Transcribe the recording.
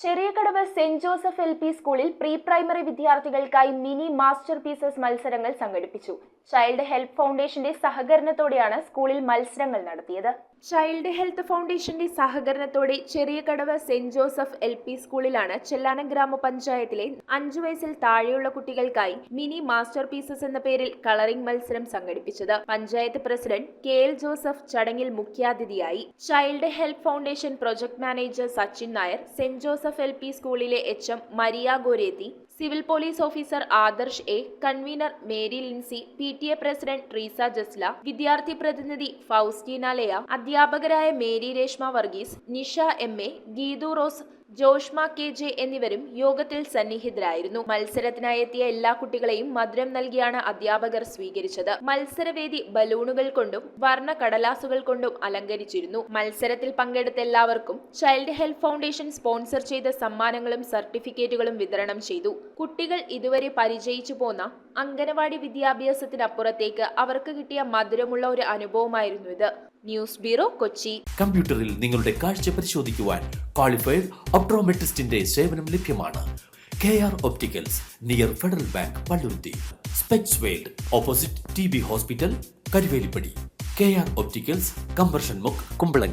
Cheriyakadavu saint Joseph LP. സ്കൂളിൽ pre primary വിദ്യാർത്ഥികൾക്കായി mini master pieces മത്സരങ്ങൾ സംഘടിപ്പിച്ചു. ചൈൽഡ് ഹെൽപ്പ് ഫൗണ്ടേഷന്റെ സഹകരണത്തോടെയാണ് സ്കൂളിൽ മത്സരങ്ങൾ നടത്തിയത്. ചൈൽഡ് ഹെൽത്ത് ഫൗണ്ടേഷന്റെ സഹകരണത്തോടെ ചെറിയകടവ് സെന്റ് ജോസഫ് എൽ.പി. സ്കൂളിലാണ് ചെല്ലാനം ഗ്രാമപഞ്ചായത്തിലെ 5 വയസ്സിൽ താഴെയുള്ള കുട്ടികൾക്കായി മിനി മാസ്റ്റർ പീസസ് എന്ന പേരിൽ കളറിംഗ് മത്സരം സംഘടിപ്പിച്ചത്. പഞ്ചായത്ത് പ്രസിഡന്റ് കെ.എൽ. ജോസഫ് ചടങ്ങിൽ മുഖ്യാതിഥിയായി. Child help foundation project manager Sachin Nair, saint Joseph L P. സ്കൂളിലെ H M. Maria Goretti, civil police officer Adarsh A, convener Mary Lincy, PTA president Treesa Jasla, വിദ്യാർത്ഥി പ്രതിനിധി ഫൗസ്റ്റീന ലയ, അധ്യാപകരായ Mary Reshma Varghese, Nisha M.A, Geethu Rose, Joshma KJ എന്നിവരും യോഗത്തിൽ സന്നിഹിതരായിരുന്നു. മത്സരത്തിനായി എത്തിയ എല്ലാ കുട്ടികളെയും മധുരം നൽകിയാണ് അധ്യാപകർ സ്വീകരിച്ചത്. മത്സരവേദി ബലൂണുകൾ കൊണ്ടും വർണ്ണ കടലാസുകൾ കൊണ്ടും അലങ്കരിച്ചിരുന്നു. മത്സരത്തിൽ പങ്കെടുത്ത എല്ലാവർക്കും ചൈൽഡ് ഹെൽപ്പ് ഫൗണ്ടേഷൻ സ്പോൺസർ ചെയ്ത സമ്മാനങ്ങളും സർട്ടിഫിക്കറ്റുകളും വിതരണം ചെയ്തു. കുട്ടികൾ ഇതുവരെ പരിചയിച്ചു പോന്ന അംഗനവാടി വിദ്യാഭ്യാസത്തിനപ്പുറത്തേക്ക് അവർക്ക് കിട്ടിയ മധുരമുള്ള ഒരു അനുഭവമായിരുന്നു ഇത്. News bureau, Kochi. കമ്പ്യൂട്ടറിൽ നിങ്ങളുടെ കാഴ്ച പരിശോധിക്കുവാൻ ക്വാളിഫൈഡ് ഒപ്ട്രോമെട്രിസ്റ്റിന്റെ സേവനം ലഭ്യമാണ്. KR opticals, near federal bank, Palluruthy. Specs world, opposite TB hospital, Karuvelippady. KR opticals, combustion മുക്ക്, കുമ്പളങ്ങി.